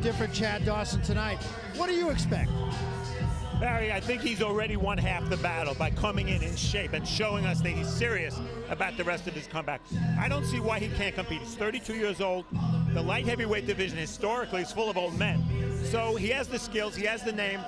different Chad Dawson tonight. What do you expect? Barry, I think he's already won half the battle by coming in shape and showing us that he's serious about the rest of his comeback. I don't see why he can't compete. He's 32 years old. The light heavyweight division historically is full of old men. So he has the skills, he has the name.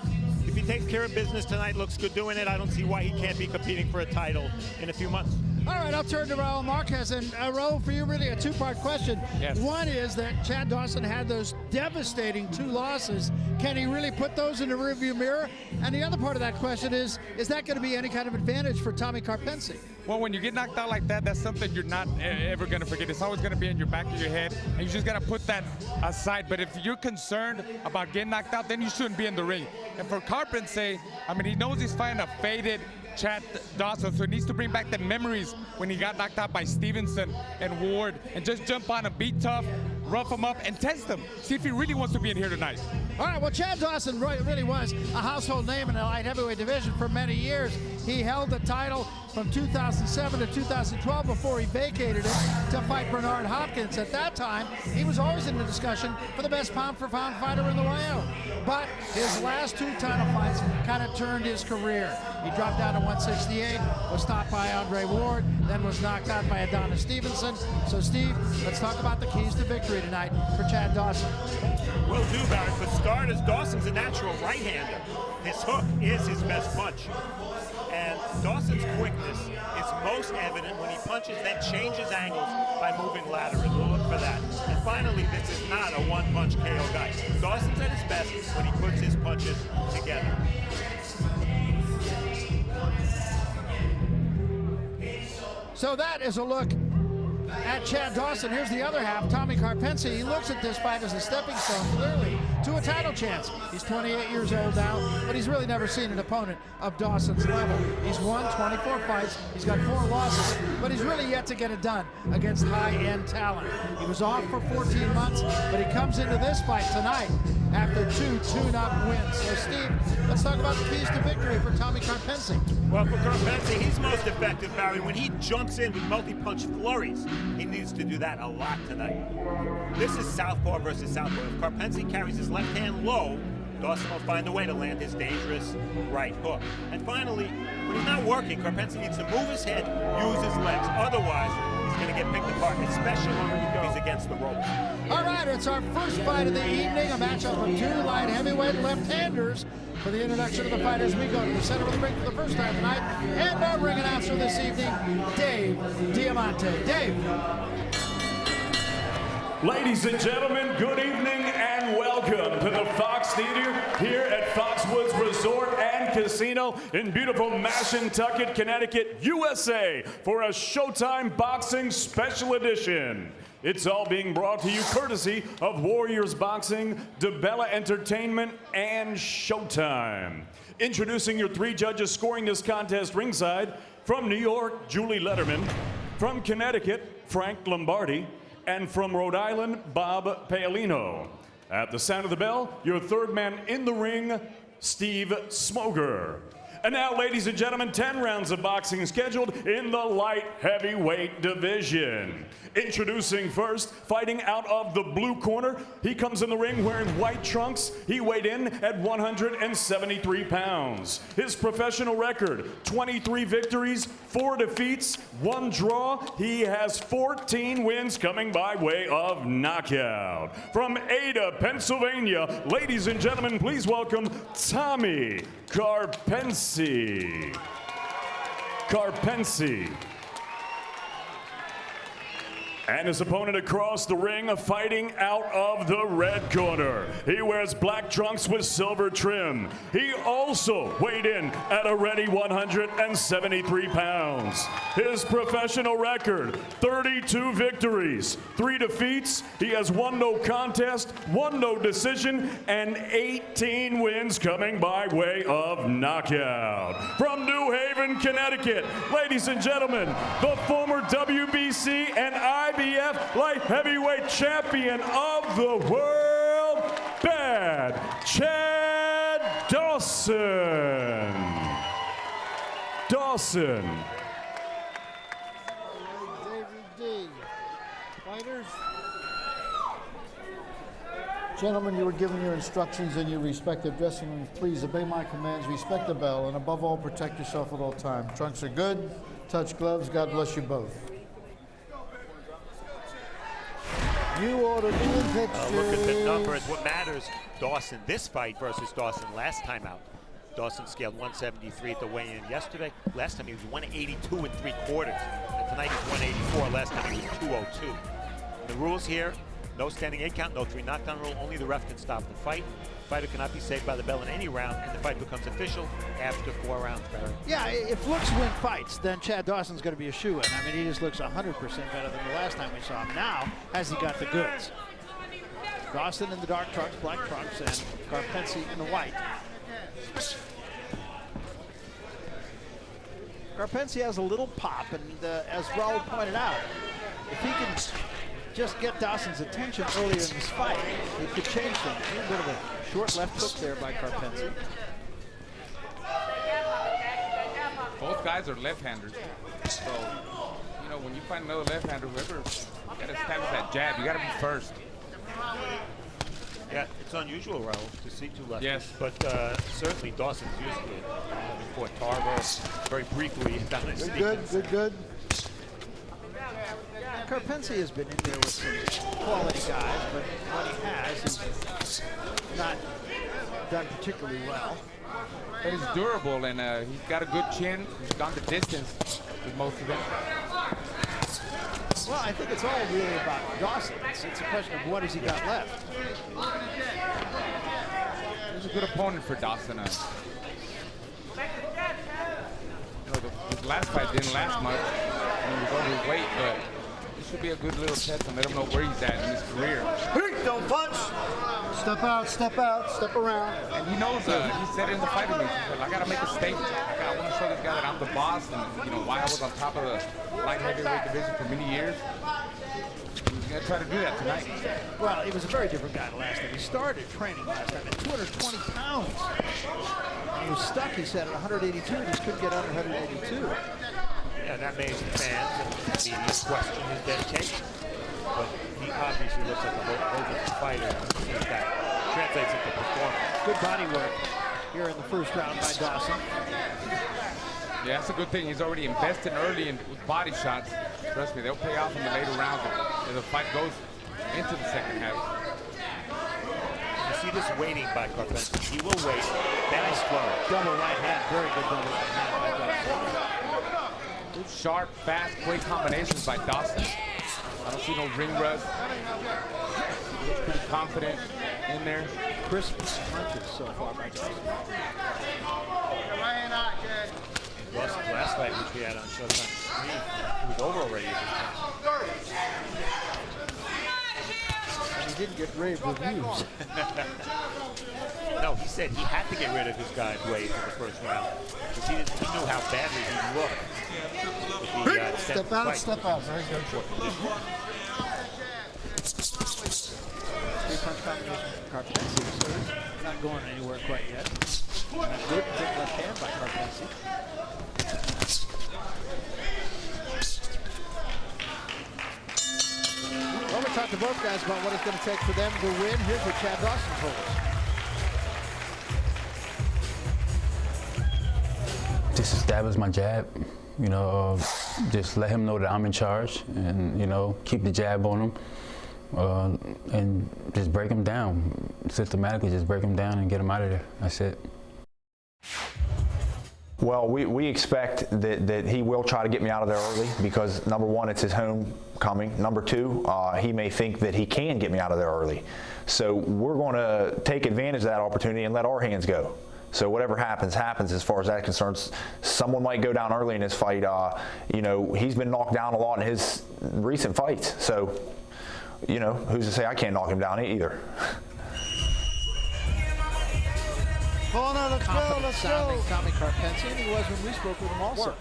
If he takes care of business tonight, looks good doing it, I don't see why he can't be competing for a title in a few months. All right, I'll turn to Raul Marquez. And Raul, for you, really a two-part question. Yes. One is that Chad Dawson had those devastating 2 losses. Can he really put those in the rearview mirror? And the other part of that question is that going to be any kind of advantage for Tommy Karpency? Well, when you get knocked out like that, that's something you're not ever going to forget. It's always going to be in your back of your head, and you just got to put that aside. But if you're concerned about getting knocked out, then you shouldn't be in the ring. And for Karpency, I mean, he knows he's fighting a faded Chad Dawson, so he needs to bring back the memories when he got knocked out by Stevenson and Ward, and just jump on him, be tough, rough him up, and test him. See if he really wants to be in here tonight. All right, well, Chad Dawson really was a household name in the light heavyweight division for many years. He held the title from 2007 to 2012 before he vacated it to fight Bernard Hopkins. At that time, he was always in the discussion for the best pound-for-pound fighter in the round. But his last 2 title fights kind of turned his career. He dropped down to 168, was stopped by Andre Ward, then was knocked out by Adonis Stevenson. So, Steve, let's talk about the keys to victory tonight for Chad Dawson. Will do, Barry. For starters, Dawson's a natural right-hander. His hook is his best punch. And Dawson's quickness is most evident when he punches, then changes angles by moving laterally. We'll look for that. And finally, this is not a one-punch KO guy. Dawson's at his best when he puts his punches together. So that is a look at Chad Dawson. Here's the other half, Tommy Karpency. He looks at this fight as a stepping stone, clearly, to a title chance. He's 28 years old now, but he's really never seen an opponent of Dawson's level. He's won 24 fights, he's got 4 losses, but he's really yet to get it done against high-end talent. He was off for 14 months, but he comes into this fight tonight after 2 tune-up wins. So, Steve, let's talk about the keys to victory for Tommy Karpency. Well, for Karpency, he's most effective, Barry, when he jumps in with multi-punch flurries. He needs to do that a lot tonight. This is southpaw versus southpaw. If Karpency carries his left hand low, Dawson will find a way to land his dangerous right hook. And finally, when he's not working, Karpency needs to move his head, use his legs. Otherwise, he's going to get picked apart, especially if he's against the ropes. All right, it's our first fight of the evening, a matchup of 2 light heavyweight left-handers. For the introduction of the fighters, we go to the center of the ring for the first time tonight. And our ring announcer this evening, Dave Diamante. Dave. Ladies and gentlemen, good evening and welcome to the Fox Theater here at Foxwoods Resort and Casino in beautiful Mashantucket, Connecticut, USA for a Showtime Boxing Special Edition. It's all being brought to you courtesy of Warriors Boxing, DeBella Entertainment, and Showtime. Introducing your 3 judges scoring this contest ringside, from New York, Julie Letterman, from Connecticut, Frank Lombardi, and from Rhode Island, Bob Paolino. At the sound of the bell, your 3rd man in the ring, Steve Smoger. And now, ladies and gentlemen, 10 rounds of boxing scheduled in the light heavyweight division. Introducing first, fighting out of the blue corner, he comes in the ring wearing white trunks. He weighed in at 173 pounds. His professional record, 23 victories, 4 defeats, 1 draw. He has 14 wins coming by way of knockout. From Ada, Pennsylvania, ladies and gentlemen, please welcome Tommy Karpency. And his opponent across the ring, fighting out of the red corner. He wears black trunks with silver trim. He also weighed in at a ready 173 pounds. His professional record, 32 victories, 3 defeats. He has 1 no contest, 1 no decision, and 18 wins coming by way of knockout. From New Haven, Connecticut, ladies and gentlemen, the former WBC and IBF light heavyweight champion of the world, Bad Chad Dawson. David D. Fighters. Gentlemen, you were given your instructions in your respective dressing rooms. Please obey my commands, respect the bell, and above all, protect yourself at all times. Trunks are good. Touch gloves. God bless you both. You order the picture. Look at the numbers. What matters, Dawson, this fight versus Dawson last time out. Dawson scaled 173 at the weigh-in yesterday. Last time he was 182 and 3/4. And tonight he's 184. Last time he was 202. The rules here, no standing 8 count, no 3 knockdown rule. Only the ref can stop the fight. The fighter cannot be saved by the bell in any round, and the fight becomes official after 4 rounds, Barry. Yeah, if looks win fights, then Chad Dawson's going to be a shoo-in. I mean, he just looks 100% better than the last time we saw him. Now, has he got the goods? Dawson in the dark trunks, black trunks, and Karpency in the white. Karpency has a little pop, and as Raul pointed out, if he can just get Dawson's attention earlier in this fight, it could change things. A little bit of a short left hook there by Karpency. Both guys are left-handers. So, you know, when you find another left-hander, whoever, you got to establish that jab. You got to be first. Yeah, it's unusual, Raul, to see 2 lefties. Yes. But certainly Dawson's used to it. Having fought Tarver very briefly down in Good. Karpency has been in there with some quality guys, but what he has is not done particularly well. But he's durable, and he's got a good chin. He's gone the distance with most of them. Well, I think it's all really about Dawson. It's a question of what has he got left. He's a good opponent for Dawson. You know, his last fight didn't last much. He was overweight, but this should be a good little test and let him know where he's at in his career. Don't punch. Step out, step around. And he knows, he said in the fight with me, he said, I got to make a statement. I want to show this guy that I'm the boss and, you know, why I was on top of the light heavyweight division for many years. He's going to try to do that tonight. Well, he was a very different guy the last time. He started training last time at 220 pounds. And he was stuck, he said, at 182. He just couldn't get under 182. Yeah, that made fans and media question his dedication. But he obviously looks like a whole different fighter. That translates into performance. Good body work here in the first round by Dawson. Yeah, that's a good thing. He's already invested early in body shots. Trust me, they'll pay off in the later rounds if the fight goes into the second half. You see this waiting by Karpency. He will wait. Nice flurry. Double right hand, very good double right hand by Dawson. Good, sharp, fast, quick combinations by Dawson. I don't see no ring rust. He looks pretty confident in there. Crisp punches so far by Dawson. Dawson's last fight, which we had on Showtime, he was over already. And he didn't get rave reviews. No, he said he had to get rid of his guy's weight in the first round because he knew how badly he looked. Step out. Very good. Three-punch combination from Karpency, so he's not going anywhere quite yet. And a good left hand by Karpency. Well, we talked to both guys about what it's going to take for them to win. Here's what Chad Dawson told us. That was my jab. You know, just let him know that I'm in charge, and you know, keep the jab on him, and just break him down. Systematically, just break him down and get him out of there. That's it. Well, we expect that he will try to get me out of there early because, number one, it's his homecoming. Number two, he may think that he can get me out of there early. So we're going to take advantage of that opportunity and let our hands go. So whatever happens, happens as far as that concerns. Someone might go down early in his fight. You know, he's been knocked down a lot in his recent fights. So, you know, who's to say I can't knock him down either? Oh, no, let's go. Tommy Karpency, and he was when we spoke with him also.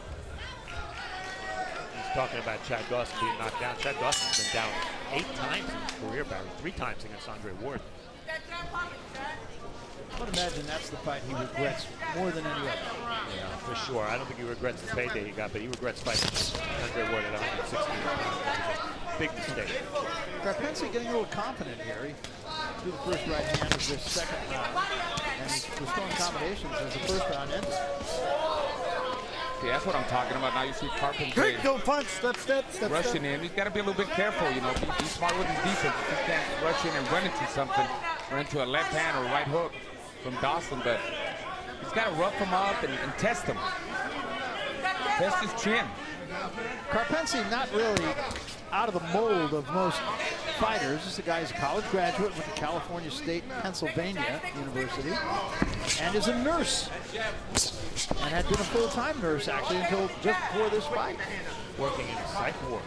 He's talking about Chad Dawson being knocked down. Chad Dawson's been down 8 times in his career, Barry. 3 times against Andre Ward. I would imagine that's the fight he regrets more than any other. Yeah, for sure. I don't think he regrets the payday he got, but he regrets fighting Andre Ward at 160 pounds. Big mistake. Karpency getting a little confident here. through the first right hand of this second round, and he's restoring combinations as the first round ended. See, that's what I'm talking about. Now you see Karpency Don't punch, step, rushing in. He's got to be a little bit careful, you know. Be smart with his defense. He can't rush in and run into something, run into a left hand or right hook from Dawson, but he's got to rough him up and test him. Test his chin. Karpency not really out of the mold of most fighters. This is a guy who's a college graduate, went to California State, Pennsylvania University, and is a nurse. And had been a full-time nurse, actually, until just before this fight. Working in a psych ward.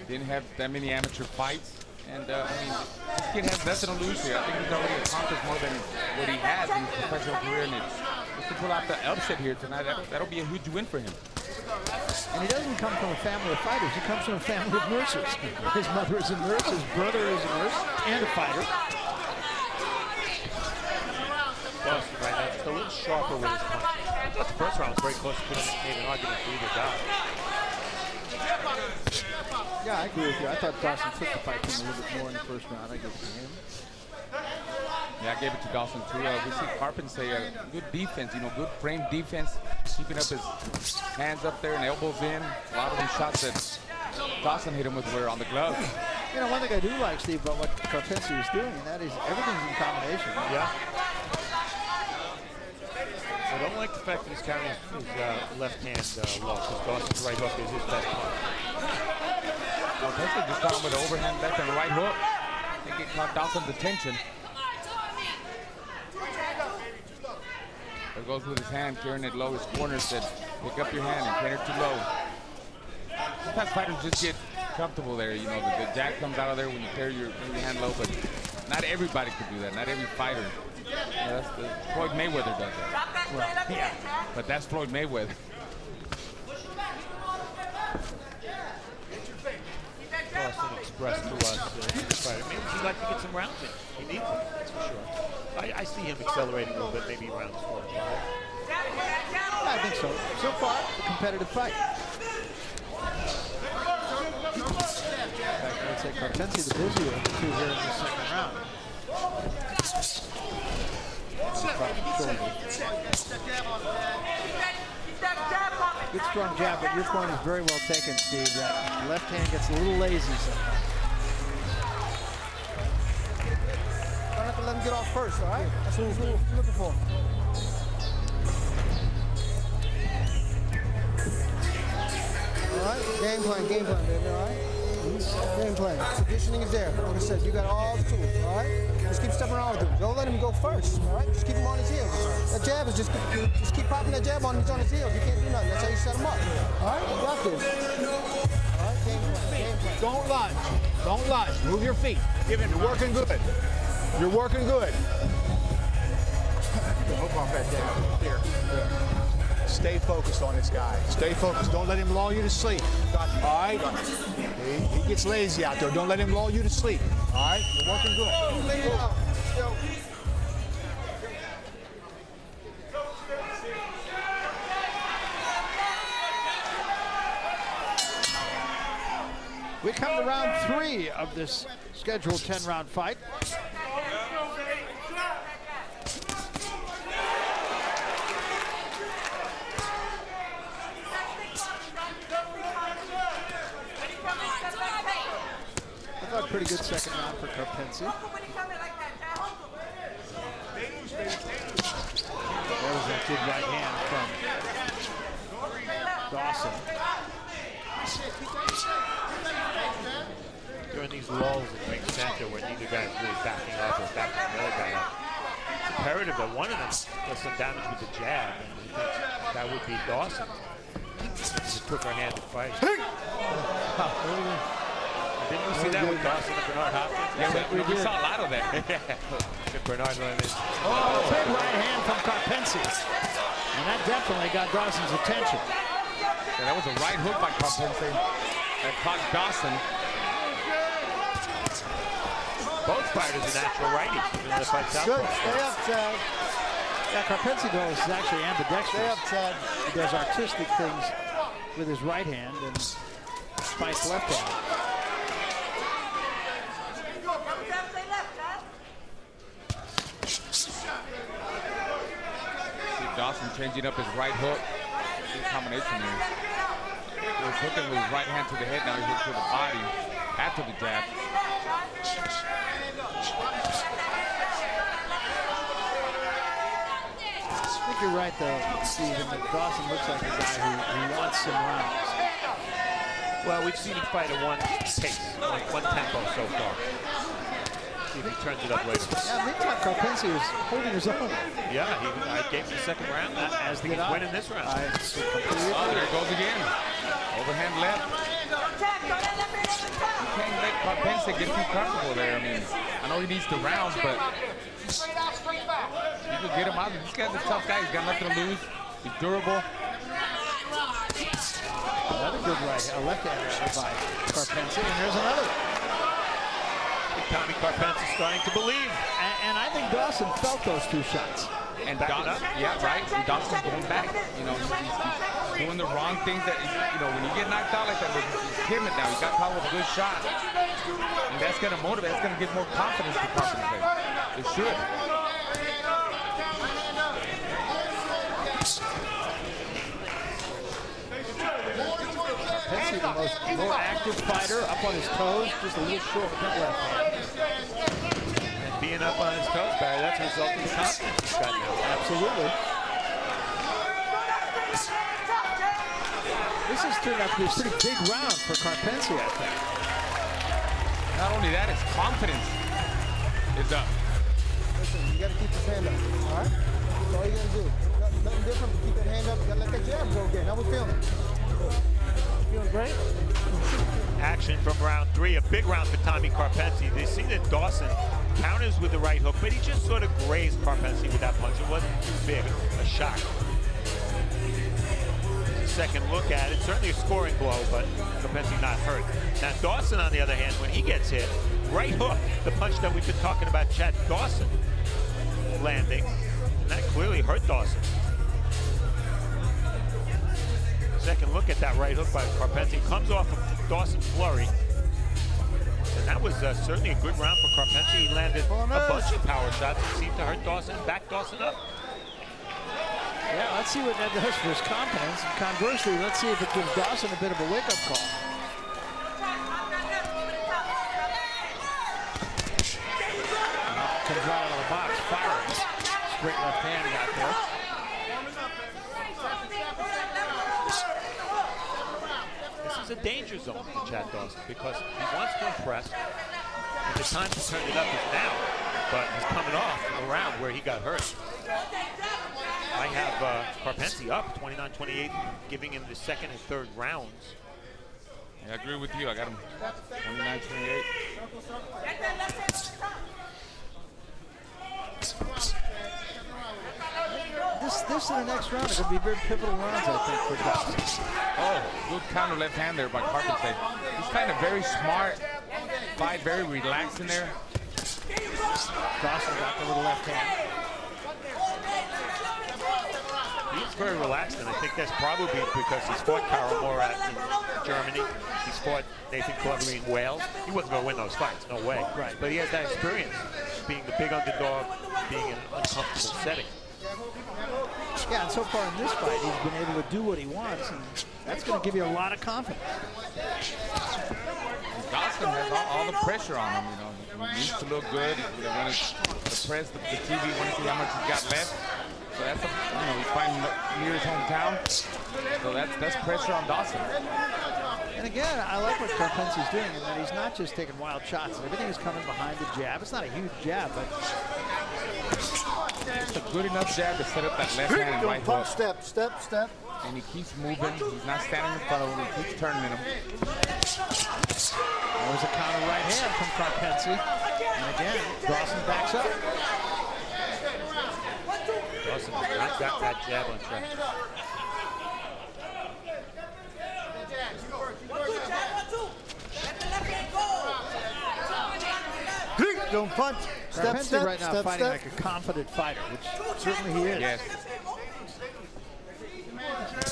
Didn't have that many amateur fights. And, I mean, this kid has nothing to lose here. I think he's already accomplished more than what he has in his professional career. And just to pull out the upset here tonight, that'll be a huge win for him. And he doesn't come from a family of fighters. He comes from a family of nurses. His mother is a nurse, his brother is a nurse, and a fighter. Dawson right now just a little sharper with his punch. I thought the first round was very close. Could have made an argument for either guy. Yeah, I agree with you. I thought Dawson took the fight to him a little bit more in the first round. I give it to him. Yeah, I gave it to Dawson too. We see Karpency good defense, you know, good frame defense, keeping up his hands up there and elbows in. A lot of these shots that Dawson hit him with were on the gloves. You know, one thing I do like, Steve, about what Karpency was doing, and that is everything's in combination. Yeah. I don't like the fact that he's carrying his left hand low, because Dawson's right hook is his best punch. Karpency just caught him with an overhand left and right hook. I think it caught Dawson's attention. There goes with his hand, carrying it low. His corner said, pick up your hand and carry it too low. Sometimes fighters just get comfortable there. You know, the jab comes out of there when you carry your hand low, but not everybody could do that. Not every fighter. You know, Floyd Mayweather does that. Well, yeah, but that's Floyd Mayweather. Dawson expressed to us fighter. Maybe he'd like to get some rounds in. He needs it, that's for sure. I see him accelerating a little bit, maybe rounds 4 and 5. I think so. So far, a competitive fight. In fact, I'd say Karpency the busier of the two here in the second round. Good strong jab, but your point is very well taken, Steve. That left hand gets a little lazy sometimes. Don't have to let him get off first, all right? That's what he's looking for. All right, game plan, baby, all right? Game plan. Conditioning is there. Like I said, you got all the tools, all right? Just keep stepping around with him. Don't let him go first, all right? Just keep him on his heels. That jab is just keep popping that jab on him. He's on his heels. You can't do nothing. That's how you set him up. All right? You got this. All right, game plan, game plan. Don't lunge. Don't lunge. Move your feet. You're working good. You're working good. Hook off that jab. Here. Stay focused on this guy. Stay focused. Don't let him lull you to sleep. All right? He gets lazy out there. Don't let him lull you to sleep. All right? You're working good. We come to round 3 of this scheduled 10-round fight. I thought pretty good second round for Karpency. There was that good right hand from Dawson. During these lulls in ring center where neither guy is really backing up or backing the other guy up, it's imperative that one of them does some damage with the jab, and we think that would be Dawson. Just took her hand to fight. Didn't you see that with Dawson and Bernard Hopkins? Yeah, we saw a lot of that. Bernard went in. Oh, big right hand from Karpency. And that definitely got Dawson's attention. Yeah, that was a right hook by Karpency that caught Dawson. Both fighters are natural righties. Good. Stay up, Chad. Yeah, Karpency, though, is actually ambidextrous. Stay up, Chad. He does artistic things with his right hand and spikes left hand. Dawson changing up his right hook. Good combination there. He was hooking with his right hand to the head. Now he's hooking to the body after the jab. I think you're right, though, Steven, that Dawson looks like a guy who wants some rounds. Well, we've seen him fight at one pace, one tempo so far. See if he turns it up later. Yeah, meantime, Karpency is holding his own. Yeah, I gave him the second round. I think he's winning this round. Oh, there it goes again. Overhand left. You can't let Karpency get too comfortable there. I mean, I know he needs the rounds, but you can get him out. This guy's a tough guy. He's got nothing to lose. He's durable. Another good left-hand by Karpency, and there's another one. Tommy Karpency starting to believe. And I think Dawson felt those two shots. And Dawson, yeah, right. And Dawson going back. You know, he's doing the wrong things that, you know, when you get knocked out like that, he's timid now. He got caught with a good shot. And that's going to motivate. That's going to give more confidence to Karpency. It should. Karpency, the more active fighter, up on his toes, just a little short with that left hand. And being up on his toes, Barry, that's a result of the confidence he's got now. Absolutely. This has turned out to be a pretty big round for Karpency, I think. Not only that, his confidence is up. Listen, you got to keep your hand up, all right? That's all you got to do. Nothing different, but keep that hand up. You got to let that jab go again. How we feeling? Feeling great? Action from round 3, a big round for Tommy Karpency. They see that Dawson counters with the right hook, but he just sort of grazed Karpency with that punch. It wasn't too big a shock. Second look at it, certainly a scoring blow, but Karpency not hurt. Now Dawson, on the other hand, when he gets hit, right hook, the punch that we've been talking about, Chad Dawson landing, and that clearly hurt Dawson. Second look at that right hook by Karpency. Comes off of Dawson's flurry. And that was certainly a good round for Karpency. He landed a bunch of power shots that seemed to hurt Dawson, back Dawson up. Yeah, let's see what that does for his confidence. And conversely, let's see if it gives Dawson a bit of a wake-up call. Comes right out of the box, firing. Straight left hand out there. A danger zone for Chad Dawson because he wants to impress, and the time to turn it up is now, but he's coming off a round where he got hurt. I have Karpency up 29-28, giving him the second and third rounds. Yeah, I agree with you. I got him 29-28. This and the next round are going to be very pivotal rounds, I think, for Dawson. Oh, good counter left hand there by Karpency. He's playing a very smart fight, very relaxed in there. Dawson got the little left hand. He's very relaxed, and I think that's probably because he's fought Karol Morat in Germany. He's fought Nathan Cleverly in Wales. He wasn't going to win those fights, no way. Right. But he has that experience, being the big underdog, being in an uncomfortable setting. Yeah, and so far in this fight, he's been able to do what he wants, and that's going to give you a lot of confidence. Dawson has all the pressure on him, you know. He needs to look good. They want to press the TV, want to see how much he's got left. So that's, he's fighting near his hometown. So that's pressure on Dawson. And again, I like what Karpency's doing in that he's not just taking wild shots. Everything is coming behind the jab. It's not a huge jab, but it's a good enough jab to set up that left hand and right hook. Step, step, step. And he keeps moving. He's not standing in front of him. He keeps turning in him. There's a counter right hand from Karpency. And again, Dawson backs up. Dawson has not got that jab on track. Don't punch. Step, Karpency step, right now step, fighting step. like a confident fighter, which certainly he is. Yes.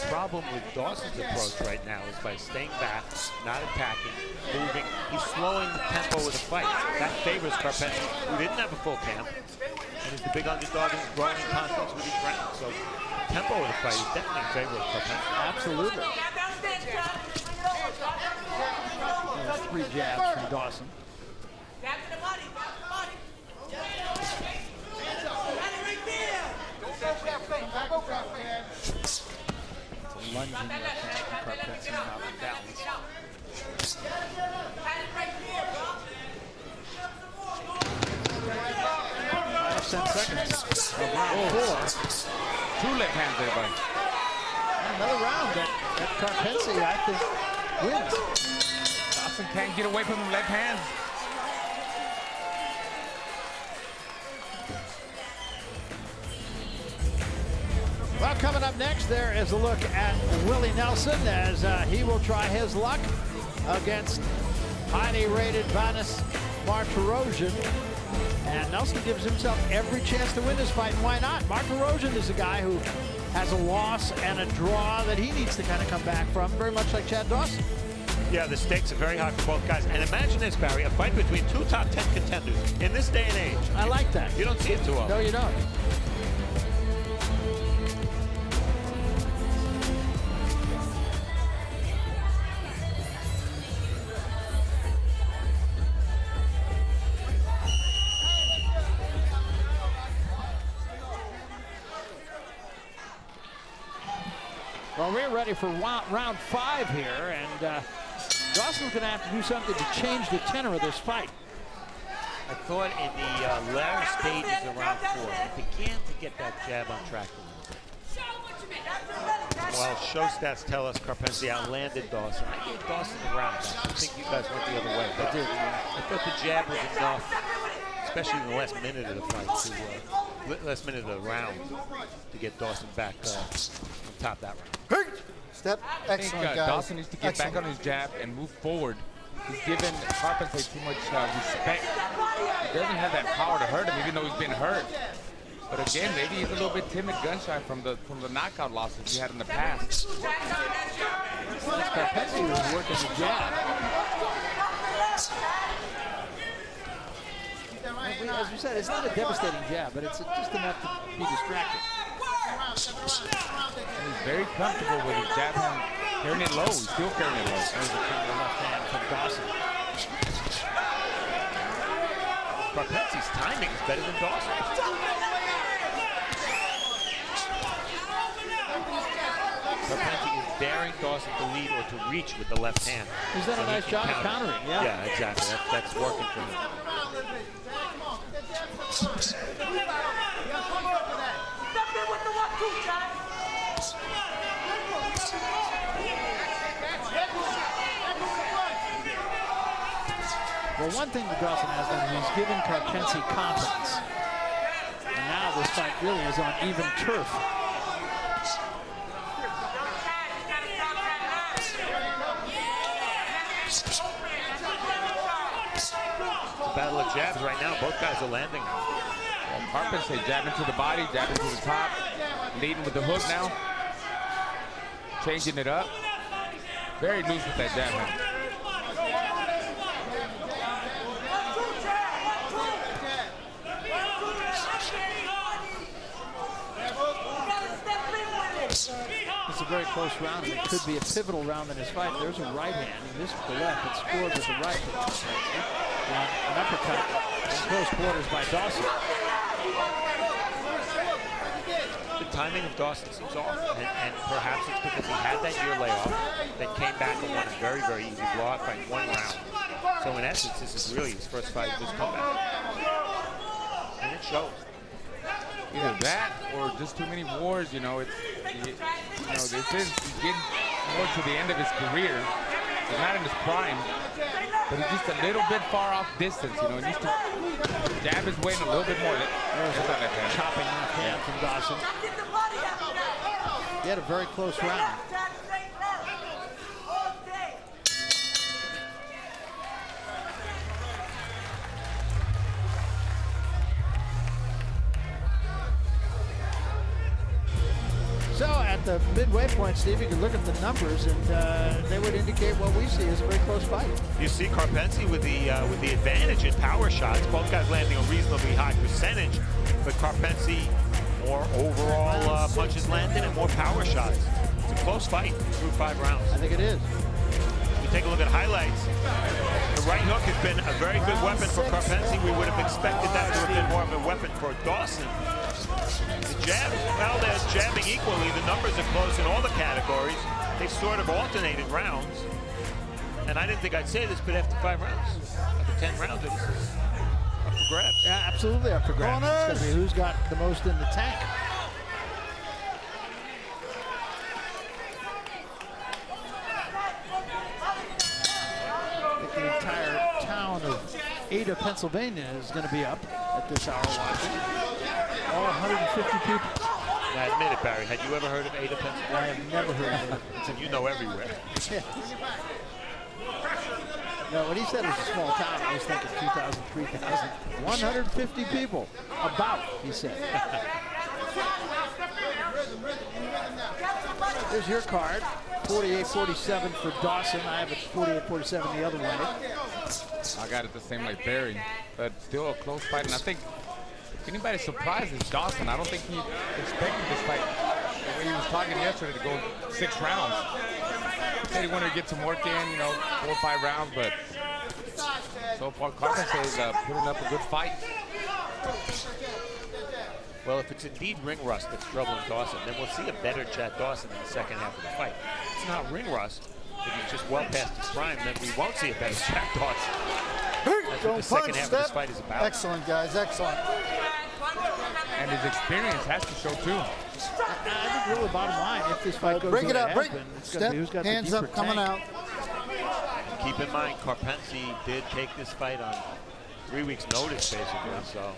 problem with Dawson's approach right now is by staying back, not attacking, moving. He's slowing the tempo of the fight. That favors Karpency, who didn't have a full camp, and is the big underdog and growing in confidence with each round. So the tempo of the fight is definitely in favor of Karpency. Absolutely. There's 3 jabs from Dawson. Lunging left hand from Karpency, out of balance. 10 seconds of round 4. 2 left hands there, buddy. Another round that Karpency, I think, wins. Dawson can't get away from the left hands. Well, coming up next, there is a look at Willie Nelson as he will try his luck against highly rated Vanis Martirosyan. And Nelson gives himself every chance to win this fight, and why not? Martirosyan is a guy who has a loss and a draw that he needs to kind of come back from, very much like Chad Dawson. Yeah, the stakes are very high for both guys. And imagine this, Barry, a fight between 2 top 10 contenders in this day and age. I like that. You don't see it too often. No, you don't. Well, we're ready for round 5 here, and Dawson's going to have to do something to change the tenor of this fight. I thought in the latter stages of round 4, he began to get that jab on track a little bit. While show stats tell us Karpency outlanded Dawson, I gave Dawson the round. I think you guys went the other way. But I thought the jab was enough, especially in the last minute of the fight, last minute of the round, to get Dawson back on top that round. Step. I Excellent, think guys. Dawson needs to get back on his jab and move forward. He's given Karpency too much respect. He doesn't have that power to hurt him, even though he's been hurt. But again, maybe he's a little bit timid, gun-shy from the knockout losses he had in the past. Karpency was working the jab. As you said, it's not a devastating jab, but it's just enough to be distracting. And he's very comfortable with his jab hand, carrying it low. He's still carrying it low. There's a kick to the left hand from Dawson. Karpency's timing is better than Dawson. Karpency is daring Dawson to lead or to reach with the left hand. He's done a nice job of counter. countering, yeah. Yeah, exactly. That's working for him. Well, one thing that Dawson has done is he's given Karpency confidence. And now this fight really is on even turf. It's a battle of jabs right now. Both guys are landing. Well, Karpency jabbing to the body, jabbing to the top, leading with the hook now. Changing it up. Very loose with that jab hand. It's a very close round, and it could be a pivotal round in this fight. There's a right hand, and this with the left. It scored with the right. An uppercut in close quarters by Dawson. The timing of Dawson seems off, and perhaps it's because he had that year layoff, then came back and won a very, very easy blowout fight in 1 round. So in essence, this is really his first fight of his comeback. And it shows. Either that or just too many wars, you know. He's getting more to the end of his career. He's not in his prime, but he's just a little bit far off distance, you know. He needs to jab his weight a little bit more. There's a chopping left hand from Dawson. He had a very close round. So at at the midway point, Steve, you can look at the numbers, and they would indicate what we see as a very close fight. You see Karpency with the advantage in power shots. Both guys landing a reasonably high percentage, but Karpency more overall punches landed and more power shots. It's a close fight through 5 rounds. I think it is. We take a look at highlights. The right hook has been a very good weapon for Karpency. We would have expected that to have been more of a weapon for Dawson. The jab, well, they're jabbing equally. The numbers are close in all the categories. They sort of alternated rounds. And I didn't think I'd say this, but after 5 rounds, after 10 rounds, it's up for grabs. Yeah, absolutely up for grabs. It's going to be who's got the most in the tank. I think the entire town of Ada, Pennsylvania is going to be up at this hour watching. All 150 people. Now, admit it, Barry. Had you ever heard of Ada, Pennsylvania? I have never heard of it. So you know everywhere. Yeah. No, when he said it was a small town, I was thinking 2,000, 3,000. 150 people. About, he said. There's your card. 48-47 for Dawson. I have it 48-47 the other way. I got it the same like Barry, but still a close fight. And I think if anybody's surprised is Dawson. I don't think he expected this fight. The way he was talking yesterday to go 6 rounds. He said he wanted to get some work in, 4 or 5 rounds, but so far Karpency is putting up a good fight. Well, if it's indeed ring rust that's troubling Dawson, then we'll see a better Chad Dawson in the second half of the fight. If it's not ring rust, if he's just well past his prime, then we won't see a better Chad Dawson. That's what the second half of this fight is about. Excellent, guys, excellent. And his experience has to show too. I think really bottom line, if this fight goes break it up, ahead, break. then it's going Step, to be who's got hands the up, deeper coming tank. out. Keep in mind, Karpency did take this fight on 3 weeks' notice, basically. So,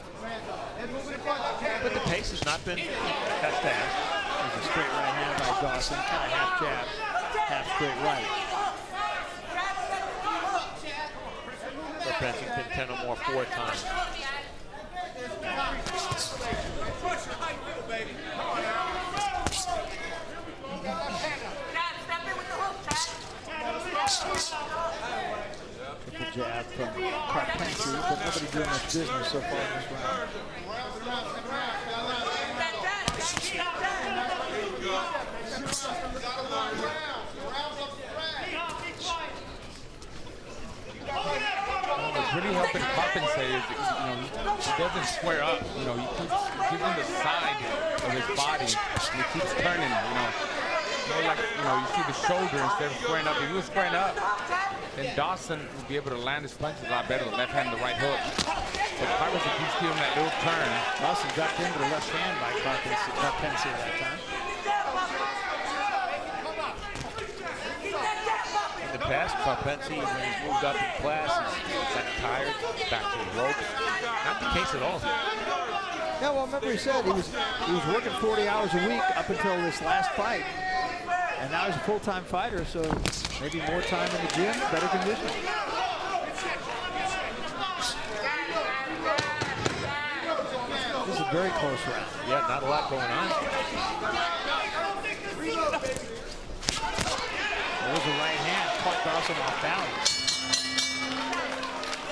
but the pace has not been that fast. There's a straight right hand by Dawson, kind of half jab, half straight right. Karpency's been 10 or more 4 times. Triple jab from Karpency, but nobody doing much business so far in this round. What's really helping Karpency is, he doesn't square up. He keeps using the side of his body, and he keeps turning. You see the shoulder instead of squaring up. If he was squaring up, then Dawson would be able to land his punches a lot better. The left hand and the right hook. But Karpency keeps giving that little turn. Dawson ducked into the left hand by Karpency that time. In the past, Karpency, when he's moved up in class, he's gotten tired, back to the ropes. Not the case at all here. Yeah, well, remember he said he was working 40 hours a week up until this last fight. And now he's a full-time fighter, so maybe more time in the gym, better condition. This is a very close round. Yeah, not a lot going on. There's a right hand, caught Dawson off balance.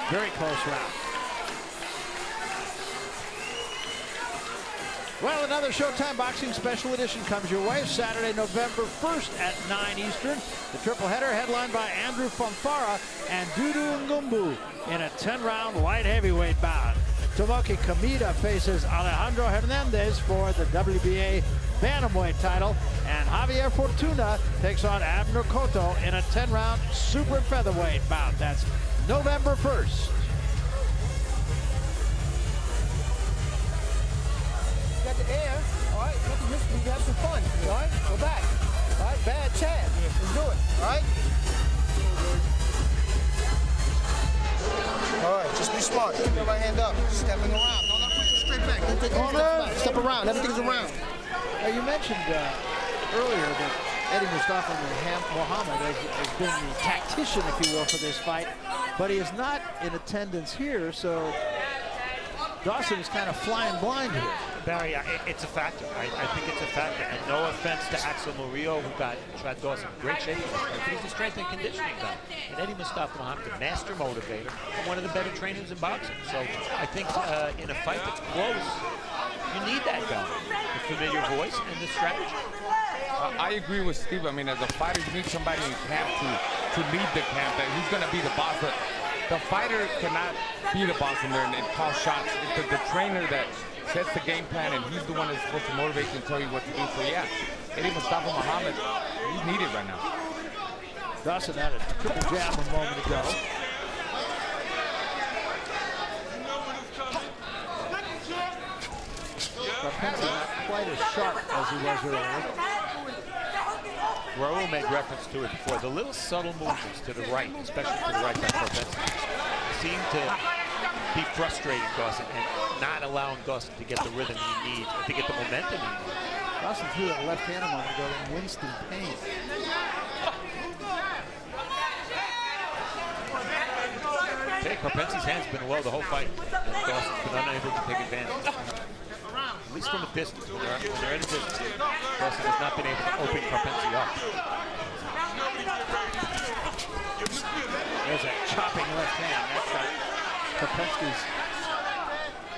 Very close round. Well, another Showtime Boxing Special Edition comes your way Saturday, November 1st at 9 Eastern. The triple header headlined by Andrew Fonfara and Dudu Ngumbu in a 10-round light heavyweight bout. Tomoki Kameda faces Alejandro Hernandez for the WBA bantamweight title, and Javier Fortuna takes on Abner Cotto in a 10-round super featherweight bout. That's November 1st. Got the air, all right? We have some fun, all right? Go back. All right, bad Chad. Let's do it, all right? All right, just be smart. Keep your right hand up. Stepping around. Don't let push you straight back. Don't take anything back. Step around. Everything's around. Now, you mentioned earlier that Eddie Mustafa Muhammad has been the tactician, if you will, for this fight, but he is not in attendance here, so Dawson is kind of flying blind here. Barry, it's a factor. I think it's a factor. And no offense to Axel Murillo, who got Dawson in great shape, but he's a strength and conditioning guy. And Eddie Mustafa Muhammad's a master motivator and one of the better trainers in boxing. So I think in a fight that's close, you need that guy, the familiar voice and the strategy. I agree with Steve. I mean, as a fighter, you need somebody in camp to lead the camp, that he's going to be the boss. The fighter cannot be the boss in there and call shots. It's the trainer that sets the game plan, and he's the one that's supposed to motivate you and tell you what to do. So, yeah, Eddie Mustafa Muhammad, he's needed right now. Dawson had a triple jab a moment ago. Karpency not quite as sharp as he was earlier. Raul made reference to it before. The little subtle movements to the right, especially to the right by Karpency, seem to be frustrating Dawson and not allowing Dawson to get the rhythm he needs, or to get the momentum he needs. Dawson threw that left hand a moment ago in Winston pain. Okay, Karpency's hand's been well the whole fight. And Dawson's been unable to take advantage. At least from a distance. When they're at a distance, Dawson has not been able to open Karpency up. There's a chopping left hand. That's got Karpency's.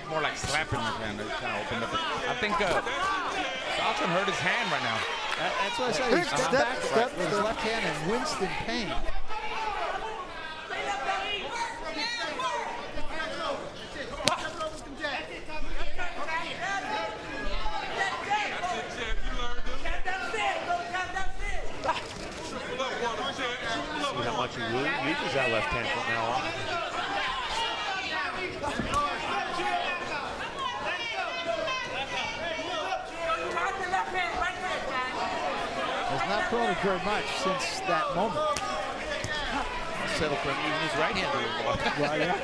More like slapping his hand. They kind of opened up. I think Dawson hurt his hand right now. That's what I said. He's step with his left hand in Winston pain. See how much he uses that left hand from now on. Has not thrown it very much since that moment. I'll settle for him using his right hand a little more. Well, yeah.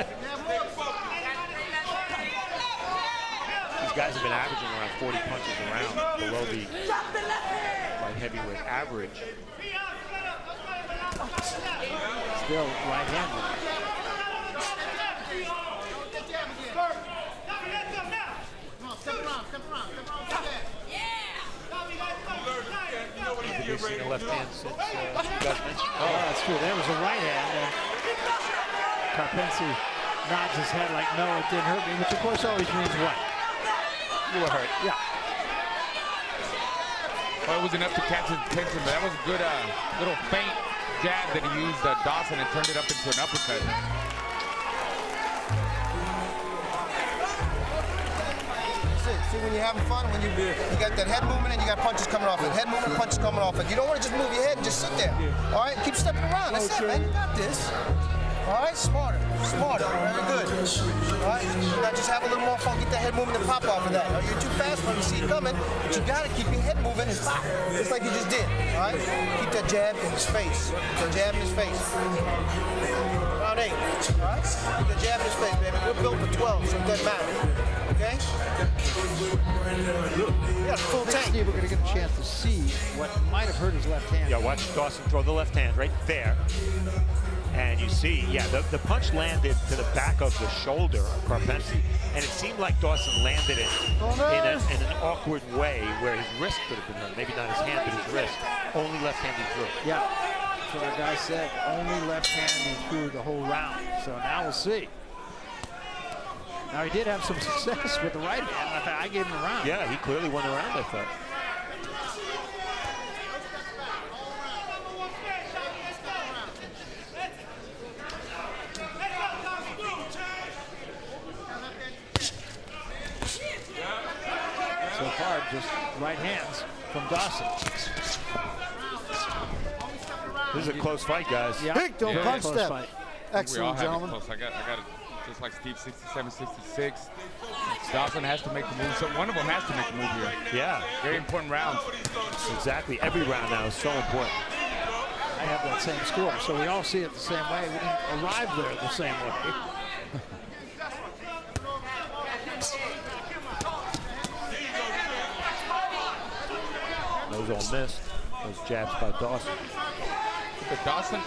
These guys have been averaging around 40 punches a round, below the light heavyweight average. Still right-handed. Have you seen a left hand since you guys mentioned? Oh, that's true. There was a right hand. Karpency nods his head like, no, it didn't hurt me, which of course always means what? You were hurt. Yeah. Well, it wasn't enough to catch his attention, but that was a good little feint jab that he used Dawson and turned it up into an uppercut. See, when you're having fun, when you got that head movement and you got punches coming off it. Head movement, punches coming off it. You don't want to just move your head and just sit there. All right, keep stepping around. That's it, man. You got this. All right, smarter, very good. All right, now just have a little more fun. Get that head movement and pop off of that. Now, you're too fast when you see it coming, but you got to keep your head moving and pop, just like you just did. All right, keep that jab in his face. That jab in his face. Round 8. All right, keep that jab in his face, baby. We're built for 12, so it doesn't matter. Okay? Yeah, full tank. Steve, we're going to get a chance to see what might have hurt his left hand. Yeah, watch Dawson throw the left hand right there. And you see, yeah, the punch landed to the back of the shoulder of Karpency, and it seemed like Dawson landed it in an awkward way where his wrist could have been hurt. Maybe not his hand, but his wrist. Only left hand he threw. Yeah, so the guy said only left hand he threw the whole round. So now we'll see. Now he did have some success with the right hand. I gave him the round. Yeah, he clearly won the round, I thought. So far, just right hands from Dawson. This is a close fight, guys. Yeah, Don't punch them. We all Excellent, have it gentlemen. close. I got it just like Steve, 67, 66. Dawson has to make the move. So one of them has to make the move here. Yeah. Very important round. Exactly. Every round now is so important. I have that same score, so we all see it the same way. We didn't arrive there the same way. Those all missed. Those jabs by Dawson. But Dawson,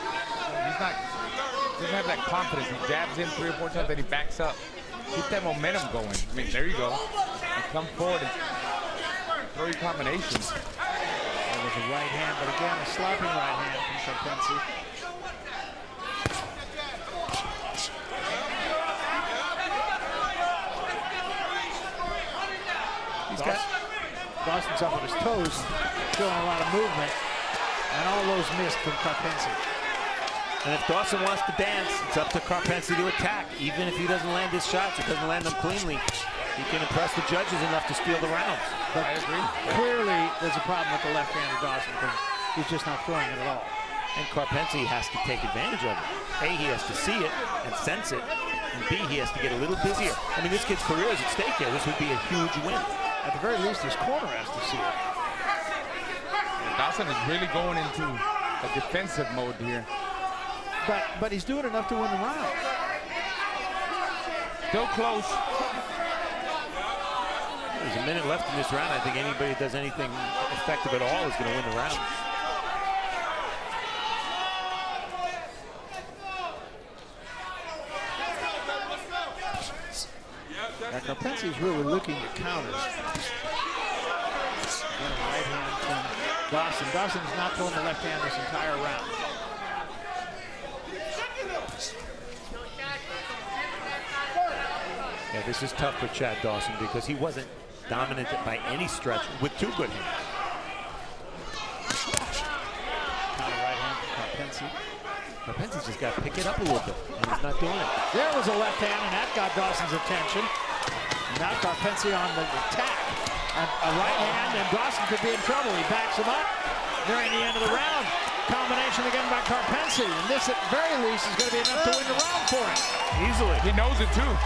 doesn't have that confidence. He jabs in 3 or 4 times, then he backs up. Keep that momentum going. I mean, there you go. And come forward and throw your combinations. There was a right hand, but again, a slapping right hand from Karpency. Dawson's up on his toes, showing a lot of movement, and all those missed from Karpency. And if Dawson wants to dance, it's up to Karpency to attack. Even if he doesn't land his shots, or doesn't land them cleanly, he can impress the judges enough to steal the rounds. But I agree. Clearly, there's a problem with the left-handed Dawson because he's just not throwing it at all. And Karpency has to take advantage of it. A, he has to see it and sense it, and B, he has to get a little busier. I mean, this kid's career is at stake here. This would be a huge win. At the very least, his corner has to see it. And Dawson is really going into a defensive mode here. But he's doing enough to win the round. Still close. There's a minute left in this round. I think anybody that does anything effective at all is going to win the round. Karpency's really looking at counters. Again, a right hand from Dawson. Dawson's not throwing the left hand this entire round. Yeah, this is tough for Chad Dawson because he wasn't dominant by any stretch with two good hands. Right hand from Karpency. Karpency's just got to pick it up a little bit, and he's not doing it. There was a left hand, and that got Dawson's attention. Now Karpency on the attack. A right hand, and Dawson could be in trouble. He backs him up nearing the end of the round. Combination again by Karpency, and this at very least is going to be enough to win the round for him. Easily. He knows it too.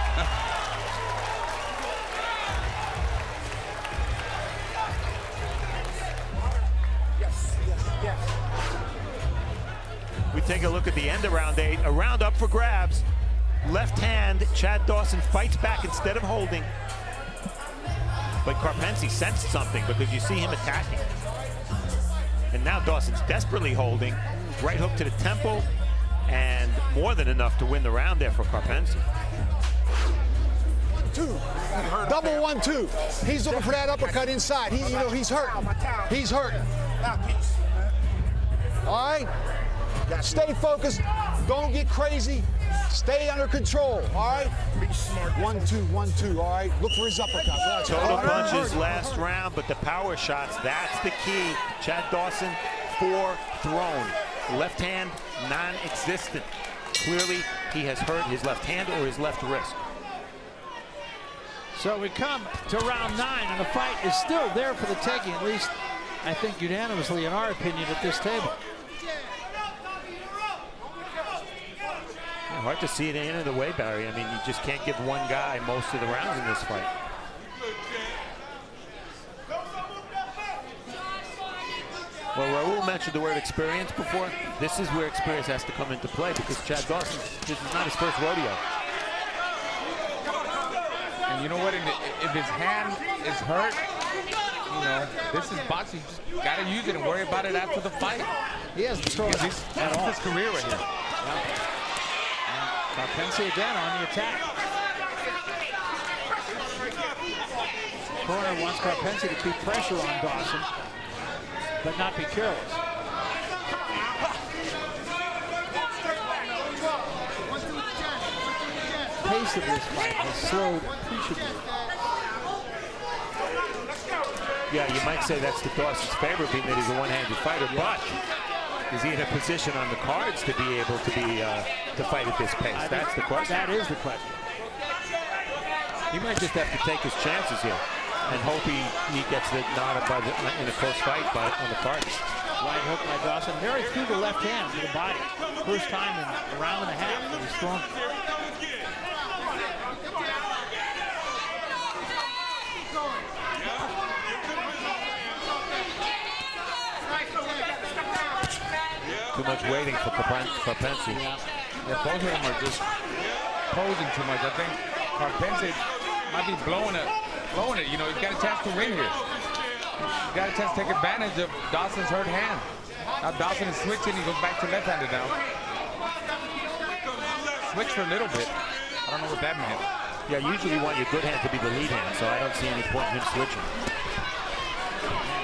We take a look at the end of round 8. A round up for grabs. Left hand, Chad Dawson fights back instead of holding. But Karpency sensed something because you see him attacking. And now Dawson's desperately holding. Right hook to the temple, and more than enough to win the round there for Karpency. 2. Double 1-2. He's looking for that uppercut inside. He's hurting. He's hurting. All right? Stay focused. Don't get crazy. Stay under control. All right? 1-2, 1-2. All right? Look for his uppercut. Total punches last round, but the power shots, that's the key. Chad Dawson, 4 thrown. Left hand, non-existent. Clearly, he has hurt his left hand or his left wrist. So we come to round 9, and the fight is still there for the taking, at least I think unanimously in our opinion at this table. Hard to see it in the way, Barry. I mean, you just can't give one guy most of the rounds in this fight. Well, Raul mentioned the word experience before. This is where experience has to come into play because Chad Dawson, this is not his first rodeo. And you know what? If his hand is hurt, this is boxing. You just got to use it and worry about it after the fight. He hasn't thrown it at all. His career right here. Yeah. Karpency again on the attack. Corner wants Karpency to keep pressure on Dawson, but not be careless. Pace of this fight has slowed appreciably. Yeah, you might say that's to Dawson's favor, being that he's a one-handed fighter, but is he in a position on the cards to be able to fight at this pace? That's the question. That is the question. He might just have to take his chances here and hope he gets the nod in a close fight on the cards. Right hook by Dawson. Very through the left hand to the body. First time in a round and a half that he's thrown. Too much waiting for Karpency. Yeah, both of them are just posing too much. I think Karpency might be blowing it. He's got a chance to win here. He's got a chance to take advantage of Dawson's hurt hand. Now Dawson is switching. He goes back to left-handed now. Switch for a little bit. I don't know what that meant. Yeah, usually you want your good hand to be the lead hand, so I don't see any point in him switching.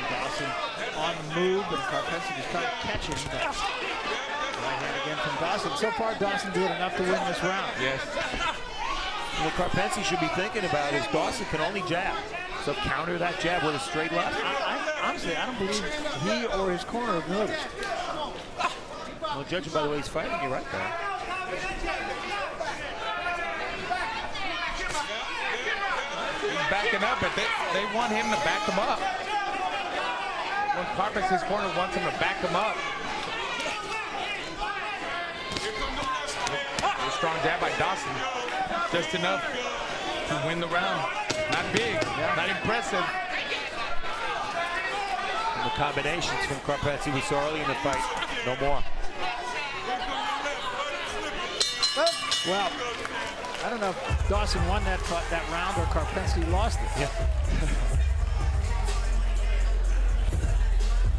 Dawson on the move, and Karpency just trying to catch him. But right hand again from Dawson. So far, Dawson doing enough to win this round. Yes. What Karpency should be thinking about is Dawson can only jab. So counter that jab with a straight left. Honestly, I don't believe he or his corner have noticed. Well, judging by the way he's fighting, you're right there. He's backing up, but they want him to back him up. When Karpency's corner wants him to back him up. A strong jab by Dawson. Just enough to win the round. Not big, not impressive. And the combinations from Karpency we saw early in the fight, no more. Well, I don't know if Dawson won that round or Karpency lost it. Yeah.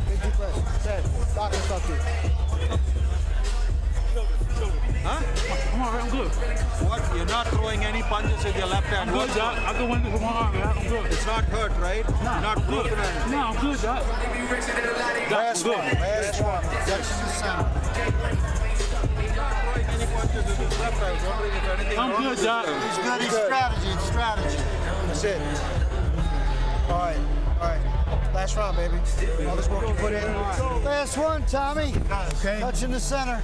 Big deep breath. Ted, doctor talk to you. Huh? I'm all right, I'm good. What? You're not throwing any punches with your left hand. I'm good, Doc. I go in with one arm, Doc. I'm good. It's not hurt, right? Nah, You're not broken or anything. No, I'm good, Doc. Last one. Last one. That's the sound. He's not throwing any punches with his left. I was wondering if anything I'm wrong good, with Doc. his, He's good. He's strategy. It's strategy. That's it. All right. All right. Last round, baby. All this work you put in. Last one, Tommy. Okay. Touching the center.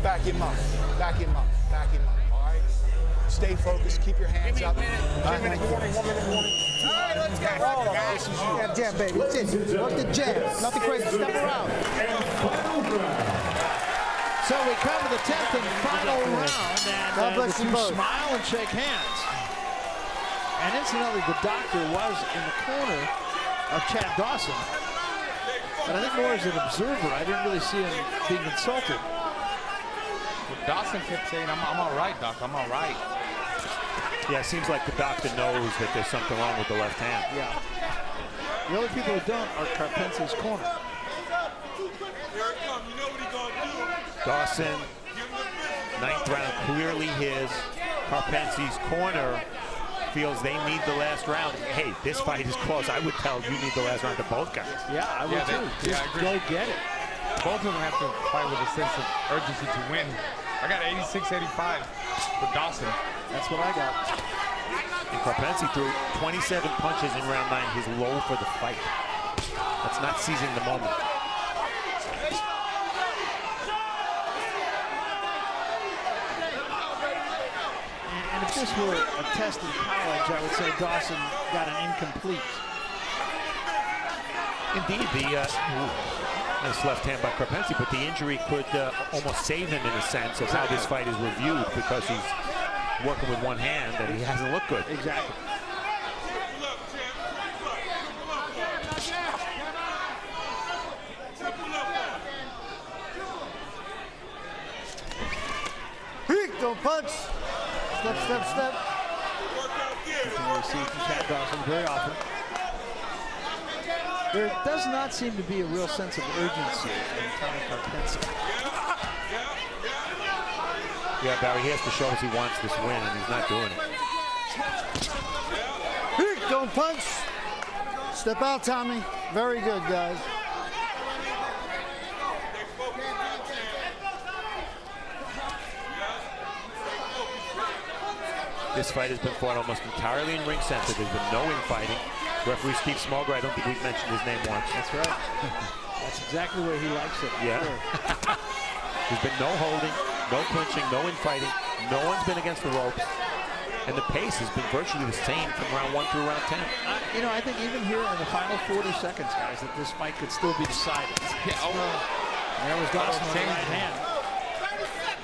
Back him up. Back him up. Back him up. All right. Stay focused. Keep your hands up. 1 minute warning. 1 minute warning. All right, let's go. Jab, jab, baby. That's it. Work the jab. Nothing crazy. Step around. So we come to the 10th and final round, and God bless the you two both. smile and shake hands. And incidentally, the doctor was in the corner of Chad Dawson. But I think more as an observer. I didn't really see him being insulted. Well, Dawson kept saying, I'm all right, Doc, I'm all right. Yeah, it seems like the doctor knows that there's something wrong with the left hand. Yeah. The only people who don't are Karpency's corner. Dawson, 9th round, clearly his. Karpency's corner feels they need the last round. Hey, this fight is close. I would tell you need the last round to both guys. Yeah, I would too. Just I agree. go get it. Both of them have to fight with a sense of urgency to win. I got 86-85 for Dawson. That's what I got. And Karpency threw 27 punches in round 9, his low for the fight. That's not seizing the moment. And if this were a test in college, I would say Dawson got an incomplete. Indeed, nice left hand by Karpency, but the injury could almost save him in a sense of how this fight is reviewed because he's working with one hand and he hasn't looked good. Exactly. Don't punch. Step, step, step. You see from Chad Dawson very often. There does not seem to be a real sense of urgency in Tony Karpency. Yeah, Barry, he has to show us he wants this win, and he's not doing it. Don't punch. Step out, Tommy. Very good, guys. This fight has been fought almost entirely in ring center. There's been no infighting. Referee Steve Smallger, I don't think we've mentioned his name once. That's right. That's exactly where he likes it. Yeah. Sure. There's been no holding, no clinching, no infighting. No one's been against the ropes. And the pace has been virtually the same from round 1 through round 10. You know, I think even here in the final 40 seconds, guys, that this fight could still be decided. Yeah, There was Dawson on the right hand.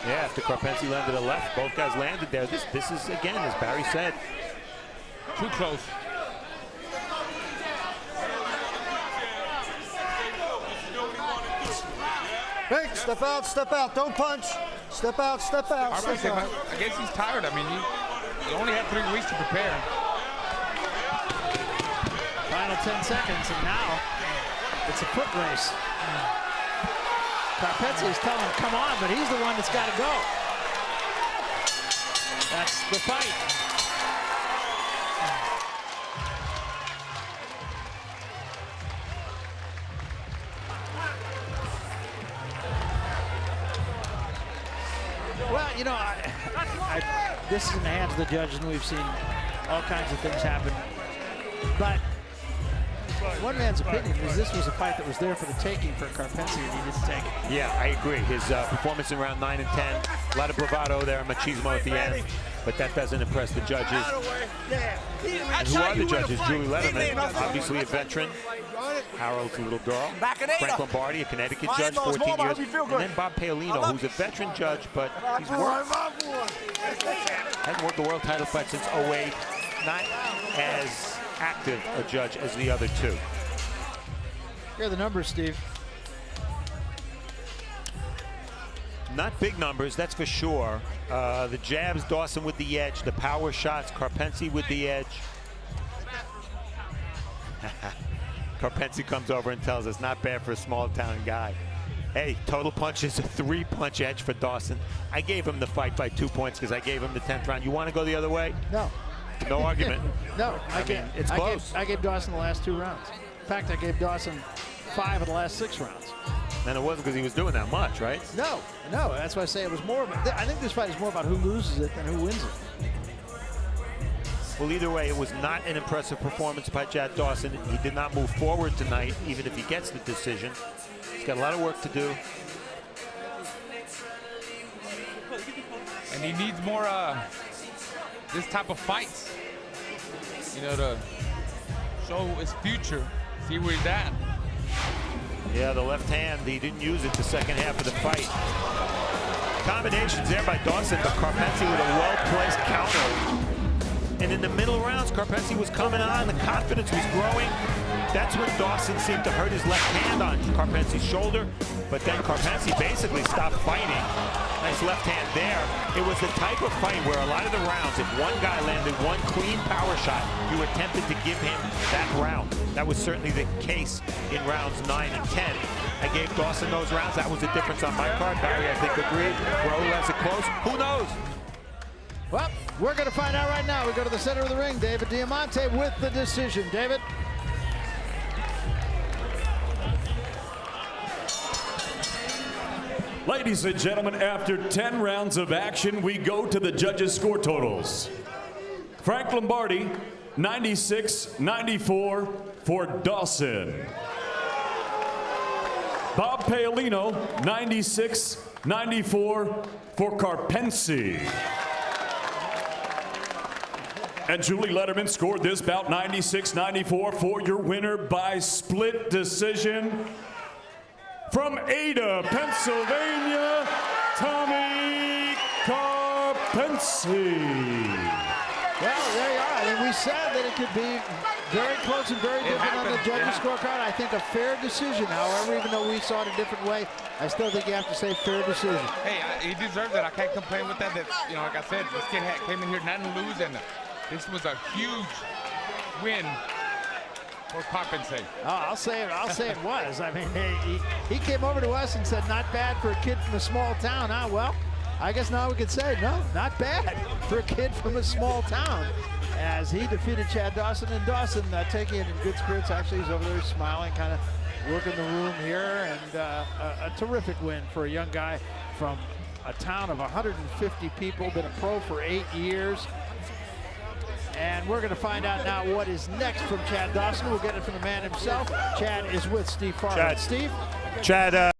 Yeah, after Karpency landed a left, both guys landed there. This is, again, as Barry said, too close. Hey, step out, don't punch. Step out, step out. I guess he's tired. I mean, you only have 3 weeks to prepare. Final 10 seconds, and now it's a foot race. Karpency is telling him, come on, but he's the one that's got to go. That's the fight. you know, this is in the hands of the judges, and we've seen all kinds of things happen. But one man's opinion is this was a fight that was there for the taking for Karpency, and he didn't take it. Yeah, I agree. His performance in round 9 and 10, a lot of bravado there, machismo at the end, but that doesn't impress the judges. And who are the judges? Julie Letterman, obviously a veteran. Harold's a little girl. Frank Lombardi, a Connecticut judge, 14 years. And then Bob Paolino, who's a veteran judge, but he's hasn't worked the world title fight since 08. Not as active a judge as the other two. Here are the numbers, Steve. Not big numbers, that's for sure. The jabs, Dawson with the edge. The power shots, Karpency with the edge. Karpency comes over and tells us, not bad for a small town guy. Hey, total punch is a 3-punch edge for Dawson. I gave him the fight by 2 points because I gave him the 10th round. You want to go the other way? No. No argument. No, it's close. I gave Dawson the last 2 rounds. In fact, I gave Dawson 5 of the last 6 rounds. And it wasn't because he was doing that much, right? No. That's why I say it was more about, I think this fight is more about who loses it than who wins it. Well, either way, it was not an impressive performance by Chad Dawson. He did not move forward tonight, even if he gets the decision. He's got a lot of work to do. And he needs more this type of fights, you know, to show his future, see where he's at. Yeah, the left hand, he didn't use it the second half of the fight. Combinations there by Dawson, but Karpency with a well-placed counter. And in the middle rounds, Karpency was coming on, the confidence was growing. That's when Dawson seemed to hurt his left hand on Karpency's shoulder, but then Karpency basically stopped fighting. Nice left hand there. It was the type of fight where a lot of the rounds, if one guy landed one clean power shot, you were tempted to give him that round. That was certainly the case in rounds 9 and 10. I gave Dawson those rounds. That was the difference on my card. Barry, I think, agreed. Raul has it close. Who knows? Well, we're going to find out right now. We go to the center of the ring. David Diamante with the decision. David. Ladies and gentlemen, after 10 rounds of action, we go to the judges' score totals. Frank Lombardi, 96-94 for Dawson. Bob Paolino, 96-94 for Karpency. And Julie Letterman scored this bout 96-94 for your winner by split decision. From Ada, Pennsylvania, Tommy Karpency. Well, there you are. I mean, we said that it could be very close and very different on the judges' scorecard. I think a fair decision, however, even though we saw it a different way, I still think you have to say fair decision. Hey, he deserves it. I can't complain with that. You know, like I said, this kid came in here not to lose, and this was a huge win for Karpency. Oh, I'll say it was. I mean, he came over to us and said, not bad for a kid from a small town. Huh? Well, I guess now we could say, no, not bad for a kid from a small town, as he defeated Chad Dawson. And Dawson taking it in good spirits. Actually, he's over there smiling, kind of working the room here, and a terrific win for a young guy from a town of 150 people, been a pro for 8 years. And we're going to find out now what is next from Chad Dawson. We'll get it from the man himself. Chad is with Steve Farland. Steve? Chad,